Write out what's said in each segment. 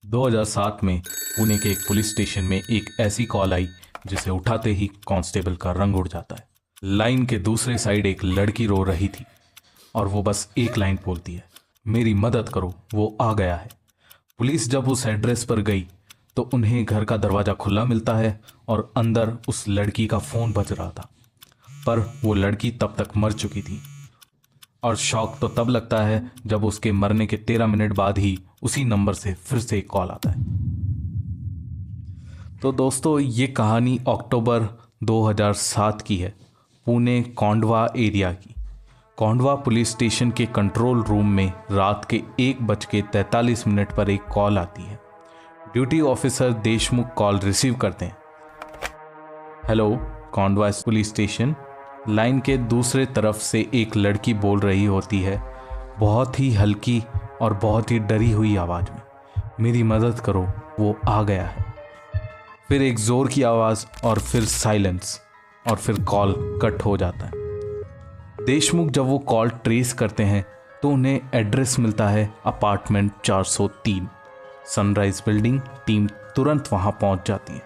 2007 में पुणे के एक पुलिस स्टेशन में एक ऐसी कॉल आई जिसे उठाते ही कांस्टेबल का रंग उड़ जाता है। लाइन के दूसरे साइड एक लड़की रो रही थी और वो बस एक लाइन बोलती है, मेरी मदद करो, वो आ गया है। पुलिस जब उस एड्रेस पर गई तो उन्हें घर का दरवाज़ा खुला मिलता है और अंदर उस लड़की का फ़ोन बज रहा था, पर वो लड़की तब तक मर चुकी थी। और शॉक तो तब लगता है जब उसके मरने के 13 मिनट बाद ही उसी नंबर से फिर से एक कॉल आता है। तो दोस्तों, ये कहानी अक्टूबर 2007 की है, पुणे कोंडवा एरिया की। कोंडवा पुलिस स्टेशन के कंट्रोल रूम में रात के 1:43 पर एक कॉल आती है। Duty officer Deshmukh call receive करते हैं। Hello, Kondhwa police station. Line के दूसरे तरफ से एक लड़की बोल रही होती है, बहुत ही हल्की और बहुत ही डरी हुई आवाज़ में, मेरी मदद करो, वो आ गया है। फिर एक ज़ोर की आवाज़ और फिर साइलेंस और फिर कॉल कट हो जाता है। देशमुख जब वो कॉल ट्रेस करते हैं तो उन्हें एड्रेस मिलता है अपार्टमेंट 403, सनराइज बिल्डिंग। टीम तुरंत वहाँ पहुँच जाती है।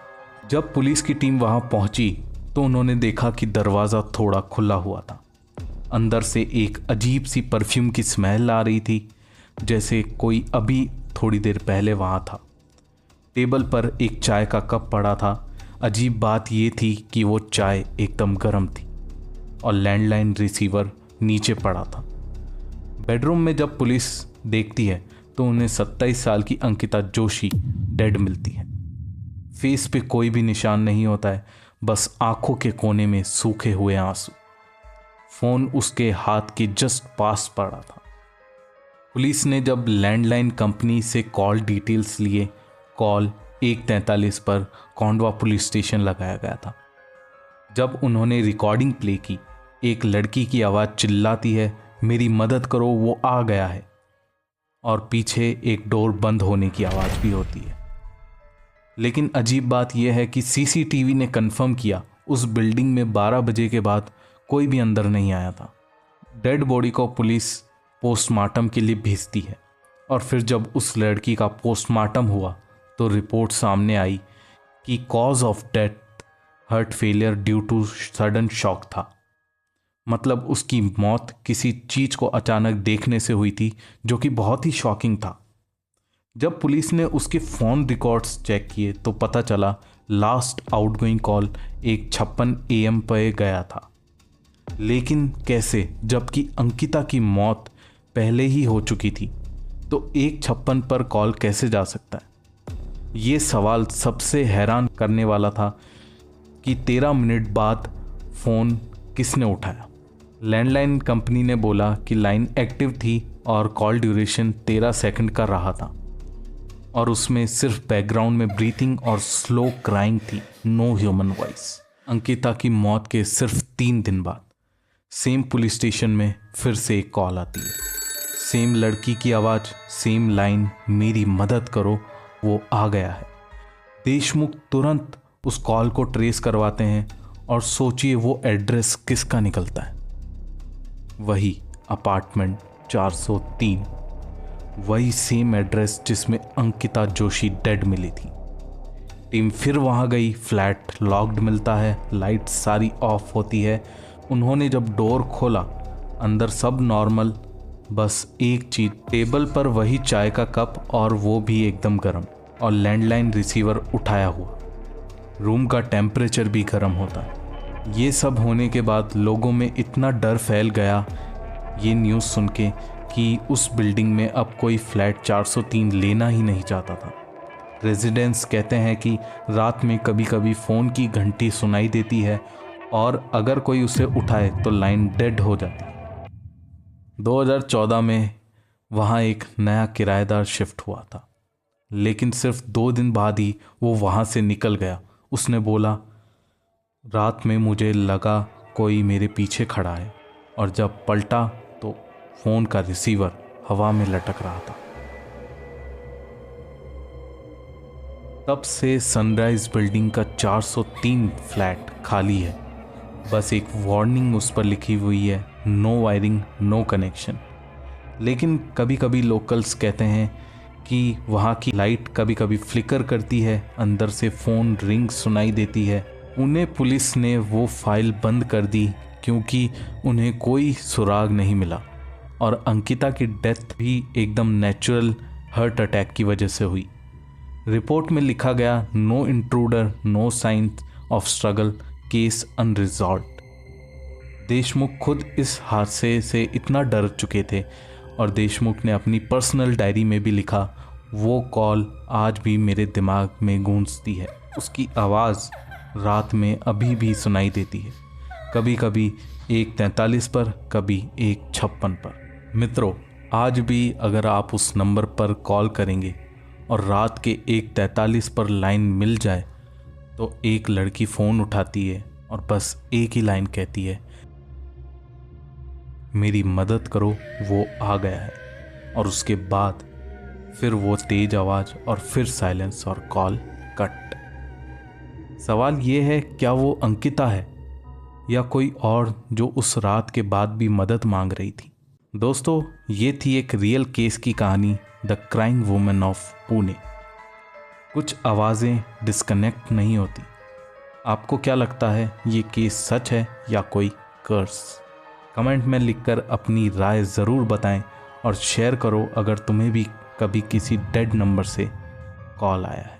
जब पुलिस की टीम वहाँ पहुँची तो उन्होंने देखा कि दरवाज़ा थोड़ा खुला हुआ था। अंदर से एक अजीब सी परफ्यूम की स्मेल आ रही थी, जैसे कोई अभी थोड़ी देर पहले वहाँ था। टेबल पर एक चाय का कप पड़ा था। अजीब बात ये थी कि वो चाय एकदम गर्म थी और लैंडलाइन रिसीवर नीचे पड़ा था। बेडरूम में जब पुलिस देखती है तो उन्हें 27 साल की अंकिता जोशी डेड मिलती है। फेस पे कोई भी निशान नहीं होता है, बस आंखों के कोने में सूखे हुए आंसू। फोन उसके हाथ के जस्ट पास पड़ा था। पुलिस ने जब लैंडलाइन कंपनी से कॉल डिटेल्स लिए, कॉल 1:43 पर कोंडवा पुलिस स्टेशन लगाया गया था। जब उन्होंने रिकॉर्डिंग प्ले की, एक लड़की की आवाज़ चिल्लाती है, मेरी मदद करो, वो आ गया है। और पीछे एक डोर बंद होने की आवाज़ भी होती है। लेकिन अजीब बात यह है कि सीसीटीवी ने कंफर्म किया उस बिल्डिंग में 12 बजे के बाद कोई भी अंदर नहीं आया था। डेड बॉडी को पुलिस पोस्टमार्टम के लिए भेजती है और फिर जब उस लड़की का पोस्टमार्टम हुआ तो रिपोर्ट सामने आई कि cause of death heart failure due to sudden shock था। मतलब उसकी मौत किसी चीज़ को अचानक देखने से हुई थी, जो कि बहुत ही शॉकिंग था। जब पुलिस ने उसके फ़ोन रिकॉर्ड्स चेक किए तो पता चला लास्ट आउटगोइंग कॉल 1:56 AM पे गया था। लेकिन कैसे, जबकि अंकिता की मौत पहले ही हो चुकी थी, तो 1:56 पर कॉल कैसे जा सकता है? ये सवाल सबसे हैरान करने वाला था कि 13 मिनट बाद फ़ोन किसने उठाया। लैंडलाइन कंपनी ने बोला कि लाइन एक्टिव थी और कॉल ड्यूरेशन 13 सेकंड का रहा था और उसमें सिर्फ बैकग्राउंड में ब्रीथिंग और स्लो क्राइंग थी, नो ह्यूमन वॉइस। अंकिता की मौत के सिर्फ 3 दिन बाद सेम पुलिस स्टेशन में फिर से एक कॉल आती है। सेम लड़की की आवाज़, सेम लाइन, मेरी मदद करो, वो आ गया है। देशमुख तुरंत उस कॉल को ट्रेस करवाते हैं और सोचिए वो एड्रेस किसका निकलता है। वही अपार्टमेंट 403, वही सेम एड्रेस जिसमें अंकिता जोशी डेड मिली थी। टीम फिर वहाँ गई। फ्लैट लॉक्ड मिलता है, लाइट सारी ऑफ होती है। उन्होंने जब डोर खोला, अंदर सब नॉर्मल, बस एक चीज़, टेबल पर वही चाय का कप और वो भी एकदम गर्म, और लैंडलाइन रिसीवर उठाया हुआ। रूम का टेम्परेचर भी गर्म होता है। ये सब होने के बाद लोगों में इतना डर फैल गया ये न्यूज़ सुन के कि उस बिल्डिंग में अब कोई फ्लैट 403 लेना ही नहीं चाहता था। रेजिडेंट्स कहते हैं कि रात में कभी कभी फ़ोन की घंटी सुनाई देती है और अगर कोई उसे उठाए तो लाइन डेड हो जाती है। 2014 में वहाँ एक नया किराएदार शिफ्ट हुआ था, लेकिन सिर्फ 2 दिन बाद ही वो वहाँ से निकल गया। उसने बोला, रात में मुझे लगा कोई मेरे पीछे खड़ा है और जब पलटा तो फ़ोन का रिसीवर हवा में लटक रहा था। तब से सनराइज बिल्डिंग का 403 फ्लैट खाली है। बस एक वार्निंग उस पर लिखी हुई है, नो वायरिंग, नो कनेक्शन। लेकिन कभी कभी लोकल्स कहते हैं कि वहाँ की लाइट कभी कभी फ्लिकर करती है, अंदर से फ़ोन रिंग सुनाई देती है। पुणे पुलिस ने वो फाइल बंद कर दी क्योंकि उन्हें कोई सुराग नहीं मिला और अंकिता की डेथ भी एकदम नेचुरल हार्ट अटैक की वजह से हुई। रिपोर्ट में लिखा गया, no intruder, no signs of struggle, case unresolved. Deshmukh खुद इस हादसे से इतना डर चुके थे और देशमुख ने अपनी पर्सनल डायरी में भी लिखा, वो कॉल आज भी मेरे दिमाग में गूंजती है। उसकी आवाज़ रात में अभी भी सुनाई देती है, कभी कभी 1:43 पर, कभी 1:56 पर। मित्रों, आज भी अगर आप उस नंबर पर कॉल करेंगे और रात के 1:43 पर लाइन मिल जाए तो एक लड़की फ़ोन उठाती है और बस एक ही लाइन कहती है, मेरी मदद करो, वो आ गया है। और उसके बाद फिर वो तेज आवाज़ और फिर साइलेंस और कॉल कट। सवाल ये है, क्या वो अंकिता है या कोई और जो उस रात के बाद भी मदद मांग रही थी? दोस्तों, ये थी एक रियल केस की कहानी, the crying woman of Pune. कुछ आवाज़ें डिस्कनेक्ट नहीं होती। आपको क्या लगता है, ये केस सच है या कोई कर्स? कमेंट में लिखकर अपनी राय ज़रूर बताएं और शेयर करो अगर तुम्हें भी कभी किसी डेड नंबर से कॉल आया है।